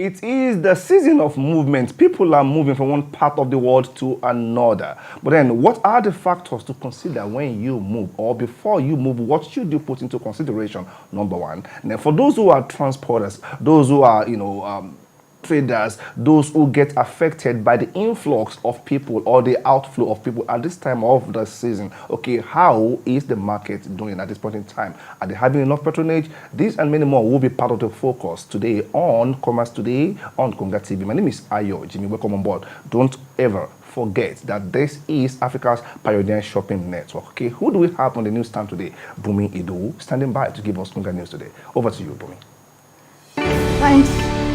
It is the season of movement. People are moving from one part of the world to another. But then, what are the factors to consider when you move, or before you move? What should you put into consideration? Number one. Now, for those who are transporters, those who are, traders, those who get affected by the influx of people or the outflow of people at this time of the season. Okay, how is the market doing at this point in time? Are they having enough patronage? This and many more will be part of the focus today on Commerce Today on KongaTV. My name is Ayo Jimmy. Welcome on board. Don't ever forget that this is Africa's pioneer shopping network. Okay, who do we have on the newsstand today? Bumi Idu, standing by to give us Konga news today. Over to you, Bumi. Thanks.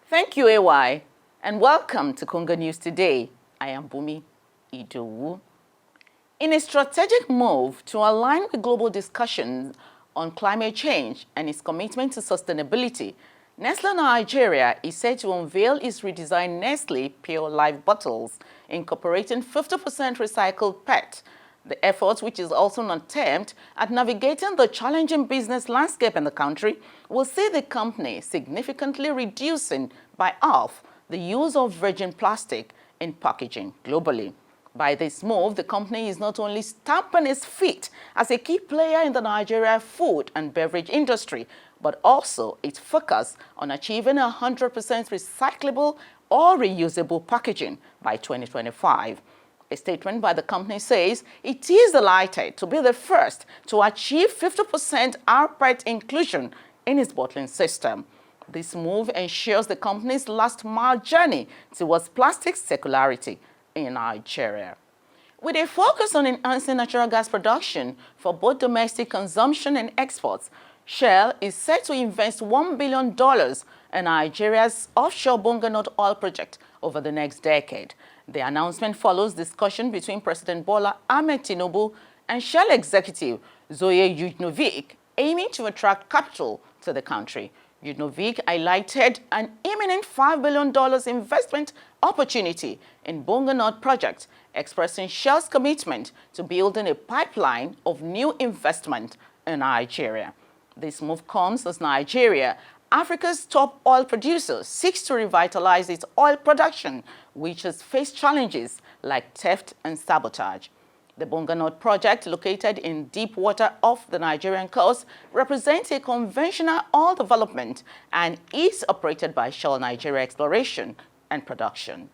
Thank you, AY, and welcome to Konga News Today. I am Bumi Idowu. In a strategic move to align with global discussions on climate change and its commitment to sustainability, Nestle Nigeria is set to unveil its redesigned Nestle Pure Life bottles, incorporating 50% recycled PET. The effort, which is also an attempt at navigating the challenging business landscape in the country, will see the company significantly reducing by half the use of virgin plastic in packaging globally. By this move, the company is not only stamping its feet as a key player in the Nigeria food and beverage industry, but also its focus on achieving 100% recyclable or reusable packaging by 2025. A statement by the company says it is delighted to be the first to achieve 50% rPET inclusion in its bottling system. This move ensures the company's last-mile journey towards plastic circularity in Nigeria. With a focus on enhancing natural gas production for both domestic consumption and exports, Shell is set to invest $1 billion in Nigeria's offshore Bonga North oil project over the next decade. The announcement follows discussion between President Bola Ahmed Tinubu and Shell executive Zoe Yudnovic, aiming to attract capital to the country. Yudnovic highlighted an imminent $5 billion investment opportunity in Bonga North project, expressing Shell's commitment to building a pipeline of new investment in Nigeria. This move comes as Nigeria, Africa's top oil producer, seeks to revitalize its oil production, which has faced challenges like theft and sabotage. The Bonga North project, located in deep water off the Nigerian coast, represents a conventional oil development and is operated by Shell Nigeria Exploration and Production.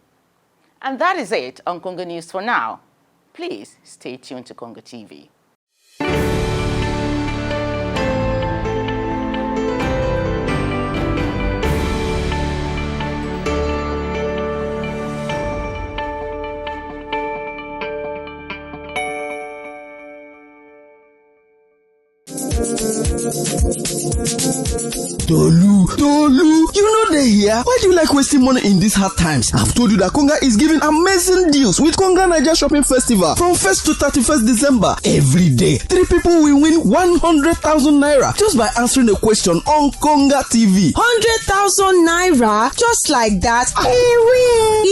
And that is it on Konga News for now. Please stay tuned to KongaTV. Tolu, you know they here. Why do you like wasting money in these hard times? I've told you that Konga is giving amazing deals with Konga Nigeria Shopping Festival from 1st to 31st December. Every day, 3 people will win 100,000 naira just by answering a question on KongaTV. 100,000 naira? Just like that?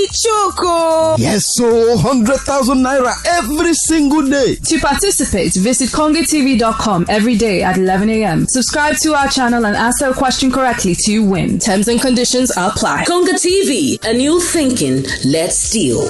Ichoko! Yes, so 100,000 naira every single day. To participate, visit KongaTV.com every day at 11 a.m. Subscribe to our channel and answer a question correctly to win. Terms and conditions apply. KongaTV, a new thinking, let's deal.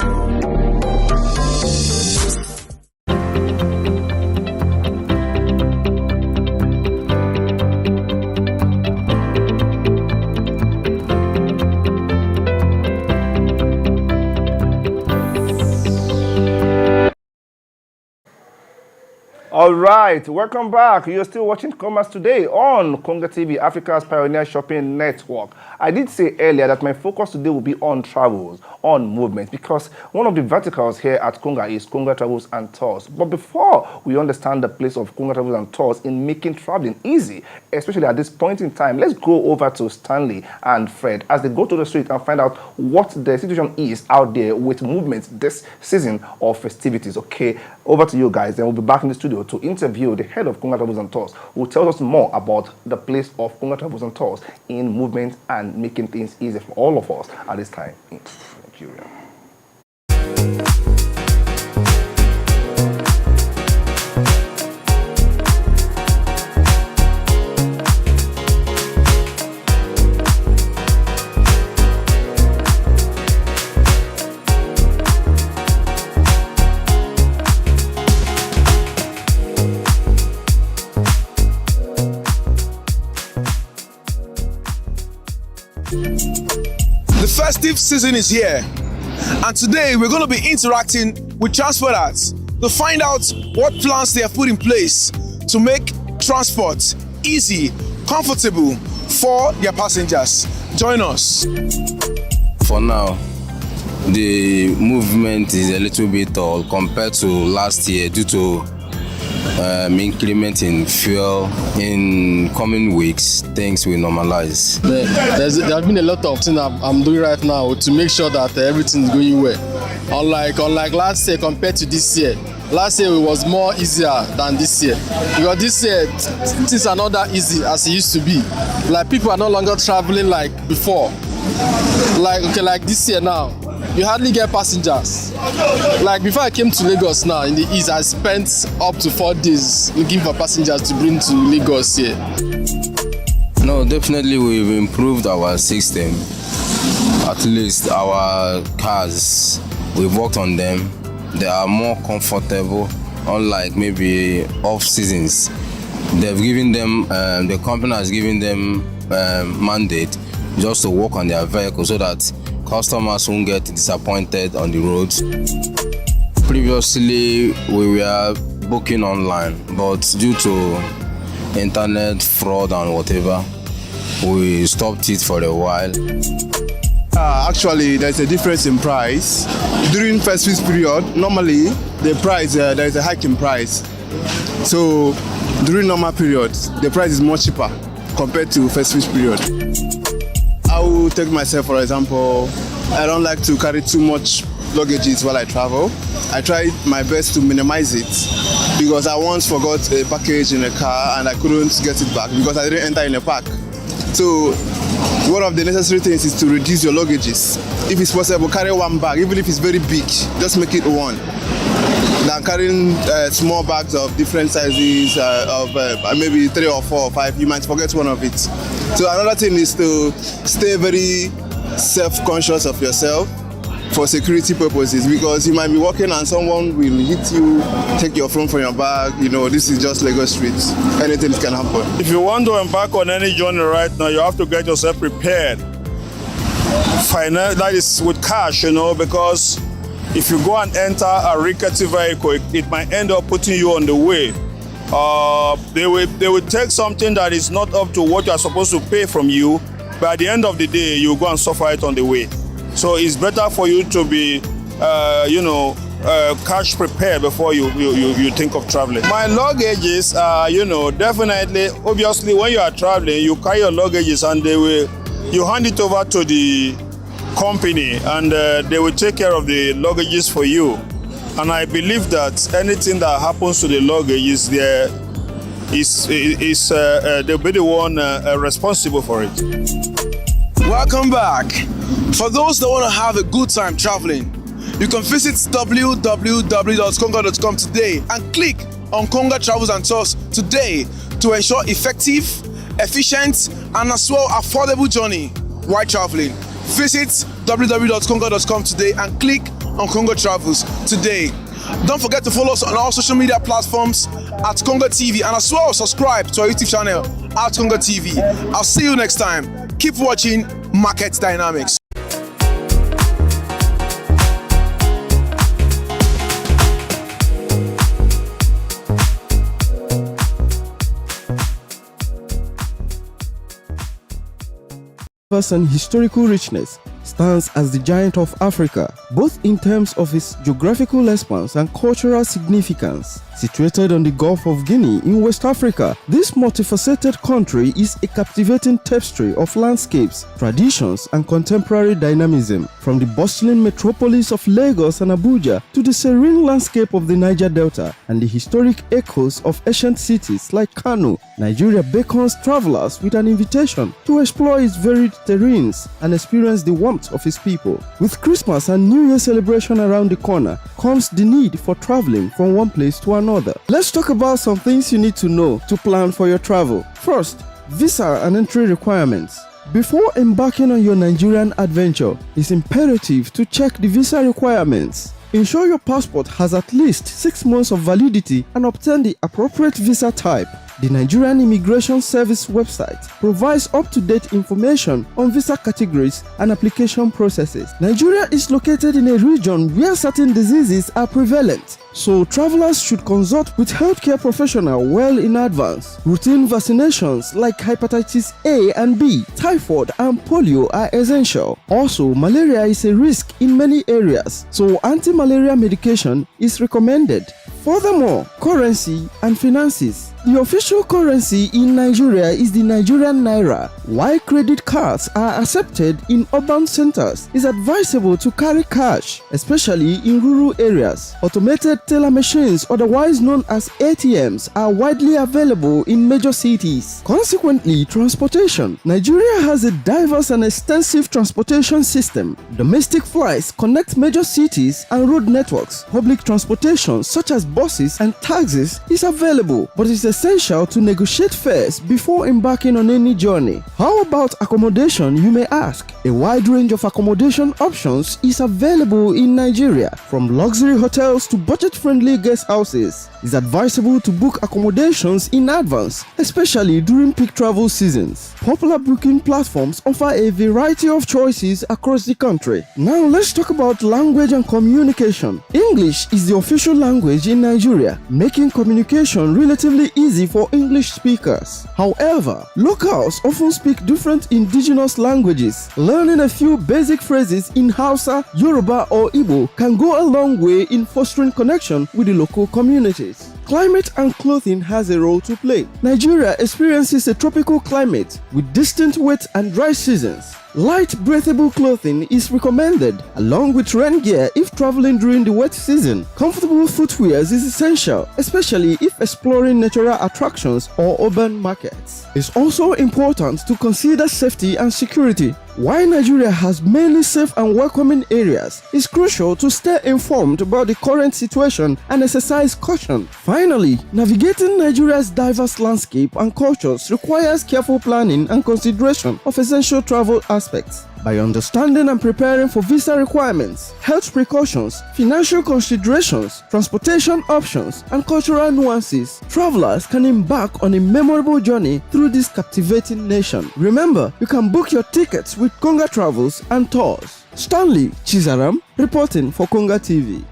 All right, welcome back. You're still watching Commerce Today on KongaTV, Africa's pioneer shopping network. I did say earlier that my focus today will be on travels, on movement, because one of the verticals here at Konga is Konga Travels and Tours. But before we understand the place of Konga Travels and Tours in making traveling easy, especially at this point in time, let's go over to Stanley and Fred as they go to the street and find out what the situation is out there with movement this season of festivities. Okay, over to you guys, then we'll be back in the studio to interview the head of Konga Travels and Tours, who tells us more about the place of Konga Travels and Tours in movement and making things easy for all of us at this time in Nigeria. The festive season is here, and today we're going to be interacting with transporters to find out what plans they have put in place to make transport easy, comfortable for their passengers. Join us. For now, the movement is a little bit dull compared to last year due to increment in fuel. In coming weeks, things will normalize. There have been a lot of things I'm doing right now to make sure that everything is going well. Unlike last year compared to this year. Last year it was more easier than this year. Because this year things are not that easy as it used to be. Like people are no longer traveling like before. Like this year now, you hardly get passengers. Like before I came to Lagos now in the east, I spent up to 4 days looking for passengers to bring to Lagos here. No, definitely we've improved our system. At least our cars, we've worked on them. They are more comfortable, unlike maybe off seasons. They've given them, the company has given them mandate just to work on their vehicle so that customers won't get disappointed on the roads. Previously, we were booking online, but due to internet fraud and whatever, we stopped it for a while. Actually, there's a difference in price. During festive period, normally the price, there is a hike in price. So during normal periods, the price is more cheaper compared to festive period. I will take myself for example. I don't like to carry too much luggages while I travel. I try my best to minimize it because I once forgot a package in a car and I couldn't get it back because I didn't enter in a park. So one of the necessary things is to reduce your luggages. If it's possible, carry one bag, even if it's very big, just make it one. Than carrying small bags of different sizes of maybe 3 or 4 or 5, you might forget one of it. So another thing is to stay very self-conscious of yourself for security purposes because you might be walking and someone will hit you, take your phone from your bag. You know, this is just Lagos streets. Anything can happen. If you want to embark on any journey right now, you have to get yourself prepared. That is with cash, you know, because if you go and enter a rickety vehicle, it might end up putting you on the way. They will take something that is not up to what you are supposed to pay from you, but at the end of the day, you go and suffer it on the way. So it's better for you to be, cash prepared before you think of traveling. My luggages are, definitely, obviously, when you are traveling, you carry your luggages and you hand it over to the company and they will take care of the luggages for you. And I believe that anything that happens to the luggage is they'll be the one responsible for it. Welcome back. For those that want to have a good time traveling, you can visit www.konga.com today and click on Konga Travels and Tours today to ensure effective, efficient, and as well affordable journey while traveling. Visit www.konga.com today and click on Konga Travels today. Don't forget to follow us on all social media platforms at KongaTV and as well subscribe to our YouTube channel at KongaTV. I'll see you next time. Keep watching Market Dynamics. And historical richness stands as the giant of Africa, both in terms of its geographical expanse and cultural significance. Situated on the Gulf of Guinea in West Africa, this multifaceted country is a captivating tapestry of landscapes, traditions, and contemporary dynamism. From the bustling metropolis of Lagos and Abuja to the serene landscape of the Niger Delta and the historic echoes of ancient cities like Kano, Nigeria beckons travelers with an invitation to explore its varied terrains and experience the warmth of its people. With Christmas and New Year celebration around the corner comes the need for traveling from one place to another. Let's talk about some things you need to know to plan for your travel. First, visa and entry requirements. Before embarking on your Nigerian adventure, it's imperative to check the visa requirements. Ensure your passport has at least 6 months of validity and obtain the appropriate visa type. The Nigerian Immigration Service website provides up-to-date information on visa categories and application processes. Nigeria is located in a region where certain diseases are prevalent, so travelers should consult with healthcare professionals well in advance. Routine vaccinations like hepatitis A and B, typhoid and polio are essential. Also, malaria is a risk in many areas, so anti-malaria medication is recommended. Furthermore, currency and finances. The official currency in Nigeria is the Nigerian Naira. While credit cards are accepted in urban centers, it's advisable to carry cash, especially in rural areas. Automated teller machines, otherwise known as ATMs, are widely available in major cities. Consequently, transportation. Nigeria has a diverse and extensive transportation system. Domestic flights connect major cities and road networks. Public transportation, such as buses and taxis, is available, but it's essential to negotiate fares before embarking on any journey. How about accommodation, you may ask? A wide range of accommodation options is available in Nigeria, from luxury hotels to budget-friendly guest houses. It's advisable to book accommodations in advance, especially during peak travel seasons. Popular booking platforms offer a variety of choices across the country. Now let's talk about language and communication. English is the official language in Nigeria, making communication relatively easy for English speakers. However, locals often speak different indigenous languages. Learning a few basic phrases in Hausa, Yoruba, or Igbo can go a long way in fostering connection with the local communities. Climate and clothing has a role to play. Nigeria experiences a tropical climate with distinct wet and dry seasons. Light, breathable clothing is recommended, along with rain gear if traveling during the wet season. Comfortable footwear is essential, especially if exploring natural attractions or urban markets. It's also important to consider safety and security. While Nigeria has many safe and welcoming areas, it's crucial to stay informed about the current situation and exercise caution. Finally, navigating Nigeria's diverse landscape and cultures requires careful planning and consideration of essential travel aspects. By understanding and preparing for visa requirements, health precautions, financial considerations, transportation options, and cultural nuances, travelers can embark on a memorable journey through this captivating nation. Remember, you can book your tickets with Konga Travels and Tours. Stanley Chizaram reporting for KongaTV.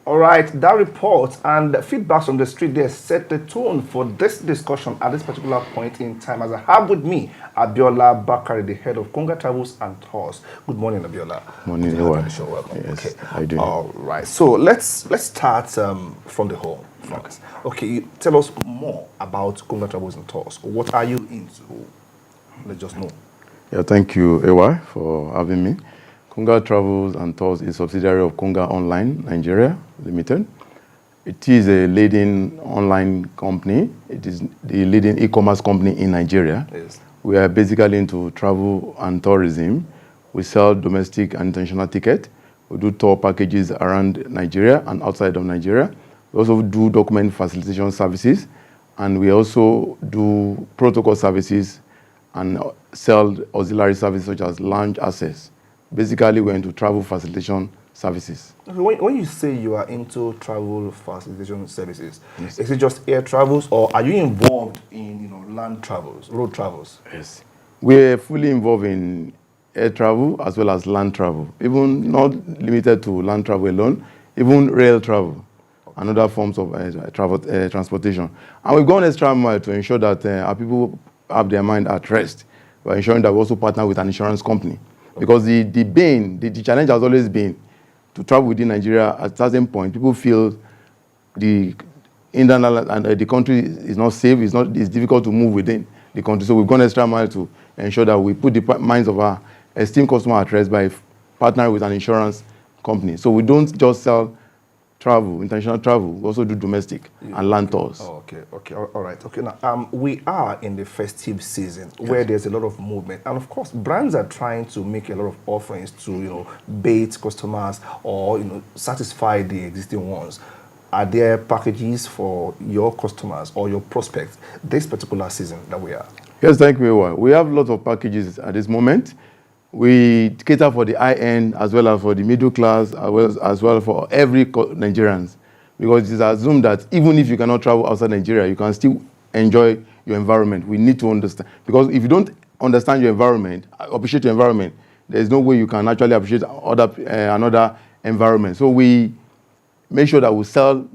Alright, that report and feedbacks on the street there set the tone for this discussion at this particular point in time. As I have with me Abiola Bakari, the head of Konga Travels and Tours. Good morning, Abiola. Morning, Welcome. Yes, Okay. I do. All right. So let's start from the home. Okay. Tell us more about Konga Travels and Tours. What are you into? Let's just know. Yeah, thank you, AY, for having me. Konga Travels and Tours is a subsidiary of Konga Online Nigeria Limited. It is a leading online company. It is the leading e-commerce company in Nigeria. Yes. We are basically into travel and tourism. We sell domestic and international tickets. We do tour packages around Nigeria and outside of Nigeria. We also do document facilitation services and we also do protocol services and sell auxiliary services such as lounge access. Basically, we're into travel facilitation services. Okay, when you say you are into travel facilitation services, is it just air travels, or are you involved in land travels, road travels? Yes, we're fully involved in air travel as well as land travel, even not limited to land travel alone, even rail travel and other forms of transportation. And we've gone extra mile to ensure that our people have their mind at rest by ensuring that we also partner with an insurance company. Because the challenge has always been to travel within Nigeria. At a certain point, people feel the internal and the country is not safe. It's difficult to move within the country. So we've gone extra mile to ensure that we put the minds of our esteemed customer at rest by partnering with an insurance company. So we don't just sell travel, international travel. We also do domestic and land tours. Oh, okay, all right. Okay, now we are in the festive season where there's a lot of movement, and of course, brands are trying to make a lot of offerings to bait customers or satisfy the existing ones. Are there packages for your customers or your prospects this particular season that we are? Yes, thank you. We have lots of packages at this moment. We cater for the high end as well as for the middle class, as well for every Nigerians, because it is assumed that even if you cannot travel outside Nigeria, you can still enjoy your environment. We need to understand, because if you don't understand your environment, appreciate your environment, there is no way you can actually appreciate another environment. So we make sure that we sell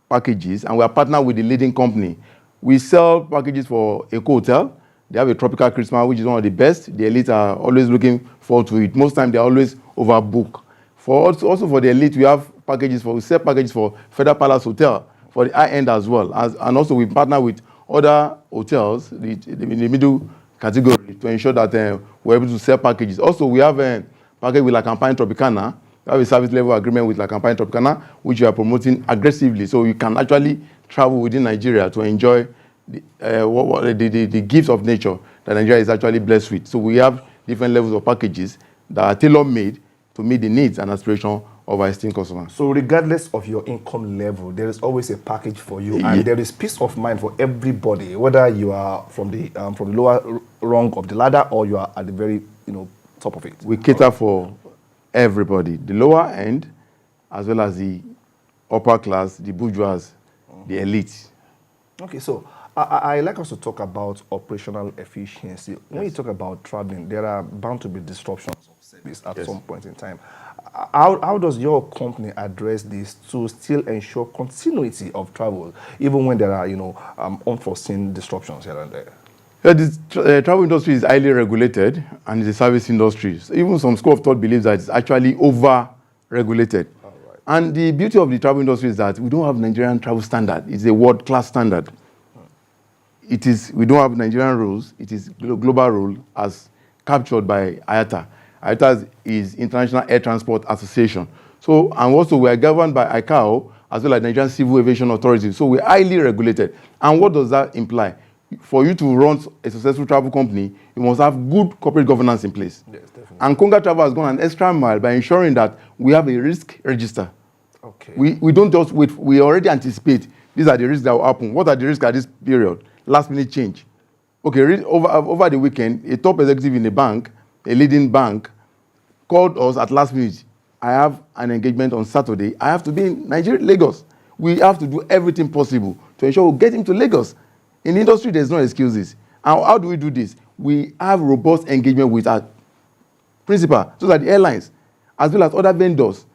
packages, and we are partnered with the leading company. We sell packages for a hotel. They have a tropical Christmas, which is one of the best. The elite are always looking forward to it. Most times, they are always overbooked. Also for the elite, we sell packages for Federal Palace Hotel, for the high end as well. And also we partner with other hotels in the middle category to ensure that we're able to sell packages. Also, we have a package with La Campagne Tropicana. We have a service level agreement with La Campagne Tropicana, which we are promoting aggressively. So you can actually travel within Nigeria to enjoy the gifts of nature that Nigeria is actually blessed with. So we have different levels of packages that are tailor-made to meet the needs and aspirations of our esteemed customers. So regardless of your income level, there is always a package for you, and there is peace of mind for everybody, whether you are from the lower rung of the ladder or you are at the very top of it. We cater for everybody, the lower end as well as the upper class, the bourgeois, the elite. Okay, so I like us to talk about operational efficiency. When you talk about traveling, there are bound to be disruptions of service at some point in time. How does your company address this to still ensure continuity of travel, even when there are unforeseen disruptions here and there? The travel industry is highly regulated, and it's a service industry. So even some school of thought believes that it's actually over-regulated. Right. And the beauty of the travel industry is that we don't have Nigerian travel standard. It's a world-class standard. We don't have Nigerian rules. It is global rule as captured by IATA. IATA is International Air Transport Association. So, and also we are governed by ICAO as well as Nigerian Civil Aviation Authority. So we're highly regulated. And what does that imply? For you to run a successful travel company, you must have good corporate governance in place. Yes, definitely. And Konga Travel has gone an extra mile by ensuring that we have a risk register. Okay. We don't just wait. We already anticipate these are the risks that will happen. What are the risks at this period? Last minute change. Okay, over the weekend, a top executive in a bank, a leading bank, called us at last minute. I have an engagement on Saturday. I have to be in Nigeria, Lagos. We have to do everything possible to ensure we get him to Lagos. In the industry, there's no excuses. And how do we do this? We have robust engagement with our principal, so that the airlines, as well as other vendors.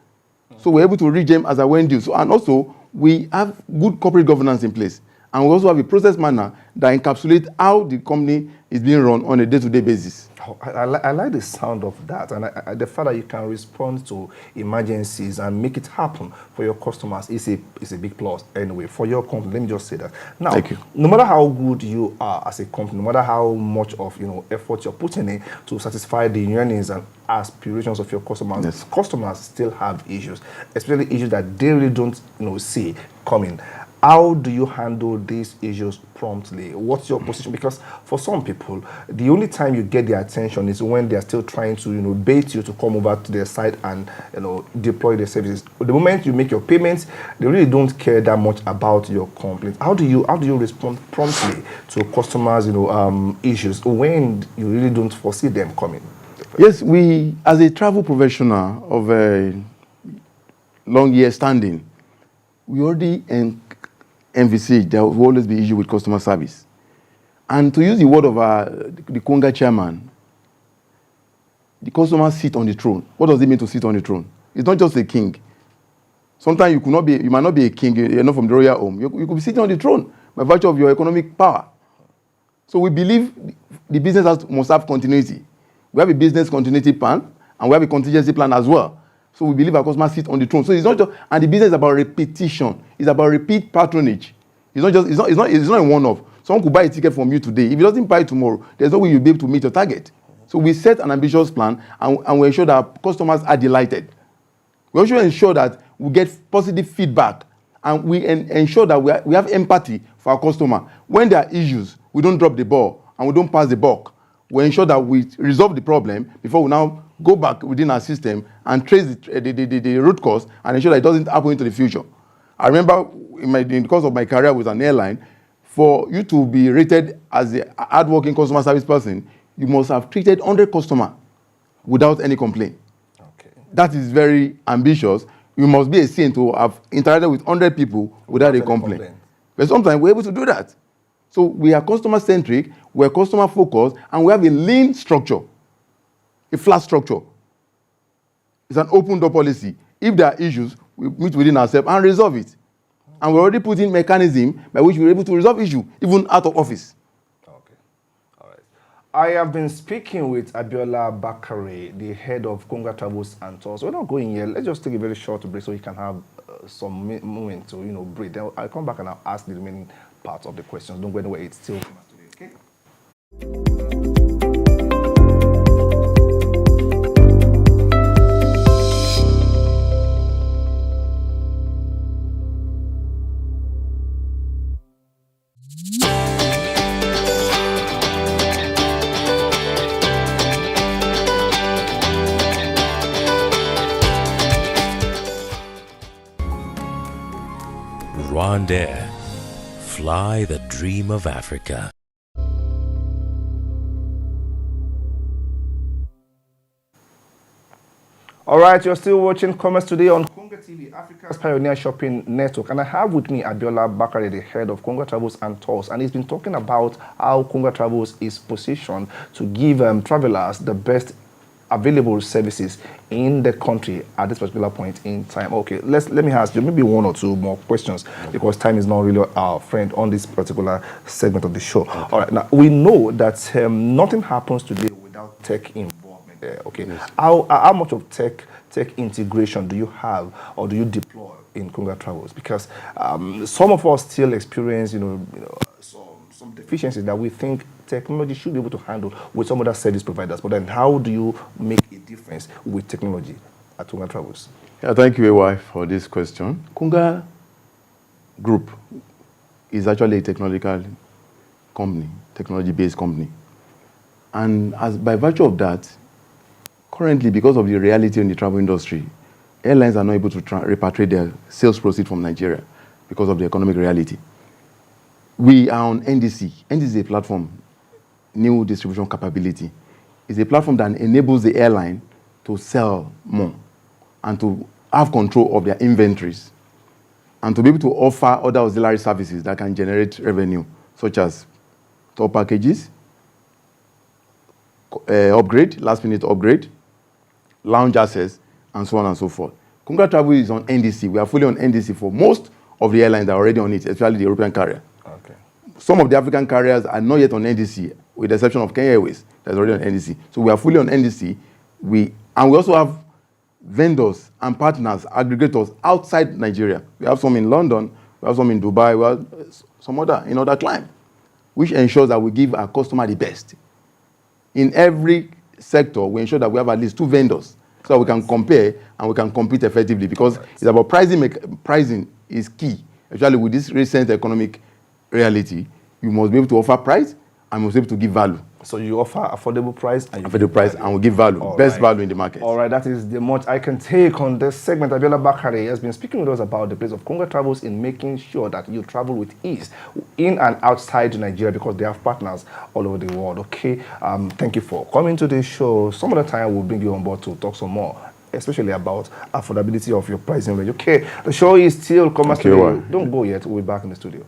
So we're able to reach them as a when due. So, and also, we have good corporate governance in place. And we also have a process manner that encapsulates how the company is being run on a day-to-day basis. Oh, I like the sound of that, and the fact that you can respond to emergencies and make it happen for your customers is a big plus anyway for your company. Let me just say that. Now, thank you. No matter how good you are as a company, no matter how much of effort you're putting in to satisfy the yearnings and aspirations of your customers, customers still have issues, especially issues that they really don't see coming. How do you handle these issues promptly? What's your position? Because for some people, the only time you get their attention is when they're still trying to, bait you to come over to their site and, deploy their services. The moment you make your payments, they really don't care that much about your complaints. How do you respond promptly to customers, issues when you really don't foresee them coming? Yes, we, as a travel professional of a long year standing, we already envisage there will always be issue with customer service. And to use the word of the Konga chairman, the customer sit on the throne. What does it mean to sit on the throne? It's not just a king. Sometimes you might not be a king, you're not from the royal home. You could be sitting on the throne by virtue of your economic power. So we believe the business must have continuity. We have a business continuity plan, and we have a contingency plan as well. So we believe our customers sit on the throne. So it's not just, and the business is about repetition. It's about repeat patronage. It's not a one-off. Someone could buy a ticket from you today. If he doesn't buy tomorrow, there's no way you'll be able to meet your target. So we set an ambitious plan, and we ensure that our customers are delighted. We also ensure that we get positive feedback, and we ensure that we have empathy for our customer. When there are issues, we don't drop the ball and we don't pass the buck. We ensure that we resolve the problem before we now go back within our system and trace the root cause and ensure that it doesn't happen into the future. I remember in the course of my career with an airline, for you to be rated as a hardworking customer service person, you must have treated 100 customers without any complaint. Okay. That is very ambitious. You must be a saint to have interacted with 100 people without a complaint. But sometimes we're able to do that. So we are customer-centric, we're customer-focused, and we have a lean structure, a flat structure. It's an open-door policy. If there are issues, we meet within ourselves and resolve it. And we're already putting mechanism by which we're able to resolve issue, even out of office. Okay. All right. I have been speaking with Abiola Bakare, the head of Konga Travels and Tours. We're not going here. Let's just take a very short break so you can have some moment to, breathe. Then I'll come back and I'll ask the remaining parts of the questions. Don't go anywhere. It's still today, okay? Rwandair. Fly the dream of Africa. All right, you're still watching Commerce Today on KongaTV, Africa's Pioneer Shopping Network. And I have with me Abiola Bakare, the head of Konga Travels and Tours. And he's been talking about how Konga Travels is positioned to give travelers the best available services in the country at this particular point in time. Okay, let me ask you maybe one or two more questions because time is not really our friend on this particular segment of the show. Okay. All right, now we know that nothing happens today without tech involvement there. Okay, yes. How much of tech integration do you have or do you deploy in Konga Travels? Because some of us still experience, some deficiencies that we think technology should be able to handle with some other service providers. But then how do you make a difference with technology at Konga Travels? Yeah, thank you, AY, for this question. Konga Group is actually a technological company, technology-based company. And by virtue of that, currently, because of the reality in the travel industry, airlines are not able to repatriate their sales proceeds from Nigeria because of the economic reality. We are on NDC. NDC is a platform, new distribution capability. It's a platform that enables the airline to sell more and to have control of their inventories and to be able to offer other auxiliary services that can generate revenue, such as tour packages, last-minute upgrade, lounge access, and so on and so forth. Konga Travel is on NDC. We are fully on NDC for most of the airlines that are already on it, especially the European carrier. Okay. Some of the African carriers are not yet on NDC, with the exception of Kenya Airways, that's already on NDC. So we are fully on NDC. We also have vendors and partners, aggregators outside Nigeria. We have some in London, we have some in Dubai, we have some in other climes, which ensures that we give our customer the best. In every sector, we ensure that we have at least 2 vendors so we can compare and we can compete effectively because it's about pricing is key Especially with this recent economic reality, you must be able to offer price and must be able to give value. So you offer affordable price and affordable price and we give value, best value in the market. All right, that is the much I can take on this segment. Abiola Bakare has been speaking with us about the place of Konga Travels in making sure that you travel with ease in and outside Nigeria because they have partners all over the world. Okay, thank you for coming to the show. Some other time we'll bring you on board to talk some more, especially about affordability of your pricing range. Okay, the show is still coming. Don't go yet. We'll be back in the studio.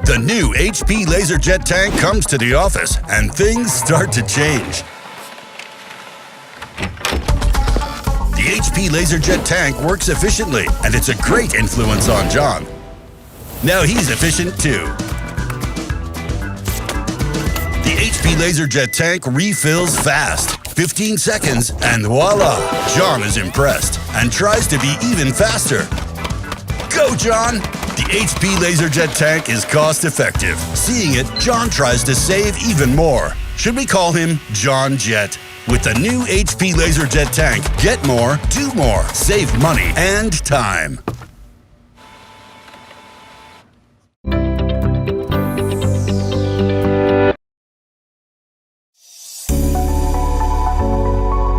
The new HP LaserJet tank comes to the office and things start to change. The HP LaserJet tank works efficiently and it's a great influence on John. Now he's efficient too. The HP LaserJet tank refills fast. 15 seconds and voila, John is impressed and tries to be even faster. Go, John! The HP LaserJet tank is cost-effective. Seeing it, John tries to save even more. Should we call him John Jet? With the new HP LaserJet tank, get more, do more, save money and time.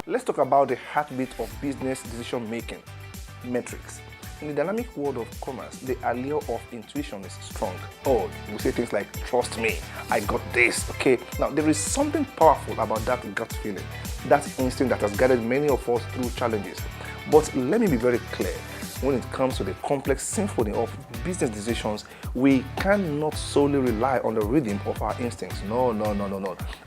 Let's talk about the heartbeat of business decision-making, metrics. In the dynamic world of commerce, the allure of intuition is strong. Oh, we say things like, trust me, I got this, okay? Now, there is something powerful about that gut feeling, that instinct that has guided many of us through challenges. But let me be very clear. When it comes to the complex symphony of business decisions, we cannot solely rely on the rhythm of our instincts. No.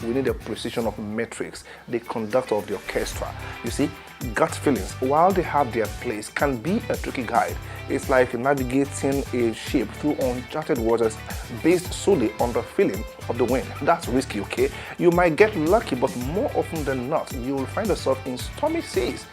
We need the precision of metrics, the conductor of the orchestra. You see, gut feelings, while they have their place, can be a tricky guide. It's like navigating a ship through uncharted waters based solely on the feeling of the wind. That's risky, okay? You might get lucky, but more often than not, you will find yourself in stormy seas.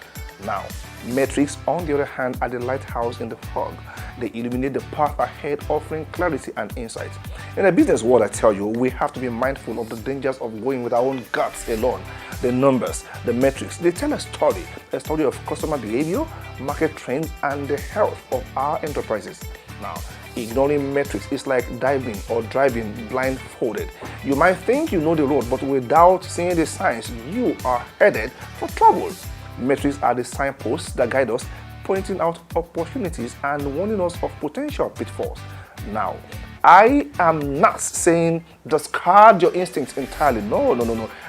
Now, metrics, on the other hand, are the lighthouse in the fog. They illuminate the path ahead, offering clarity and insight. In the business world, I tell you, we have to be mindful of the dangers of going with our own guts alone. The numbers, the metrics, they tell a story of customer behavior, market trends, and the health of our enterprises. Now, ignoring metrics is like diving or driving blindfolded. You might think you know the road, but without seeing the signs, you are headed for trouble. Metrics are the signposts that guide us, pointing out opportunities and warning us of potential pitfalls. Now, I am not saying discard your instincts entirely. No.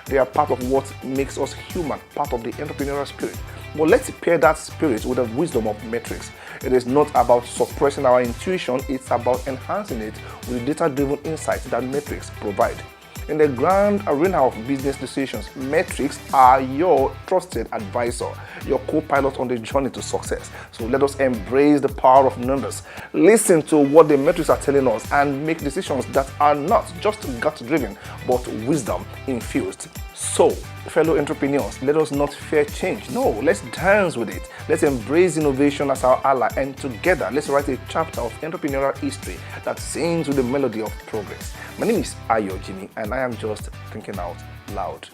They are part of what makes us human, part of the entrepreneurial spirit. But let's pair that spirit with the wisdom of metrics. It is not about suppressing our intuition, it's about enhancing it with the data-driven insights that metrics provide. In the grand arena of business decisions, metrics are your trusted advisor, your co-pilot on the journey to success. So let us embrace the power of numbers, listen to what the metrics are telling us, and make decisions that are not just gut-driven, but wisdom-infused. So, fellow entrepreneurs, let us not fear change. No, let's dance with it. Let's embrace innovation as our ally, and together, let's write a chapter of entrepreneurial history that sings with the melody of progress. My name is Ayo Jimmy, and I am just thinking out loud.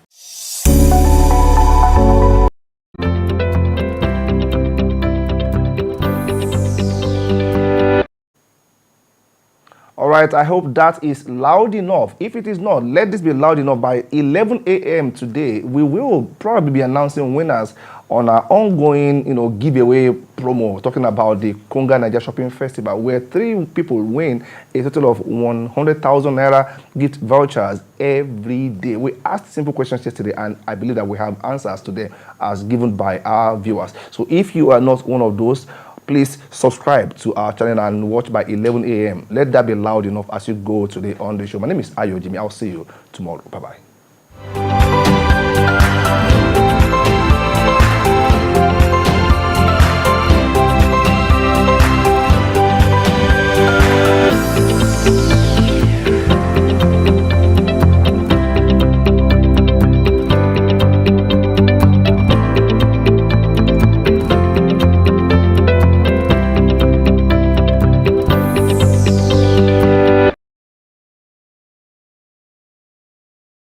All right, I hope that is loud enough. If it is not, let this be loud enough. By 11 a.m. today, we will probably be announcing winners on our ongoing, giveaway promo, talking about the Konga Nigeria Shopping Festival, where 3 people win a total of 100,000 naira gift vouchers every day. We asked simple questions yesterday, and I believe that we have answers today as given by our viewers. So if you are not one of those, please subscribe to our channel and watch by 11 a.m. Let that be loud enough as you go today on the show. My name is Ayo Jimmy. I'll see you tomorrow. Bye-bye.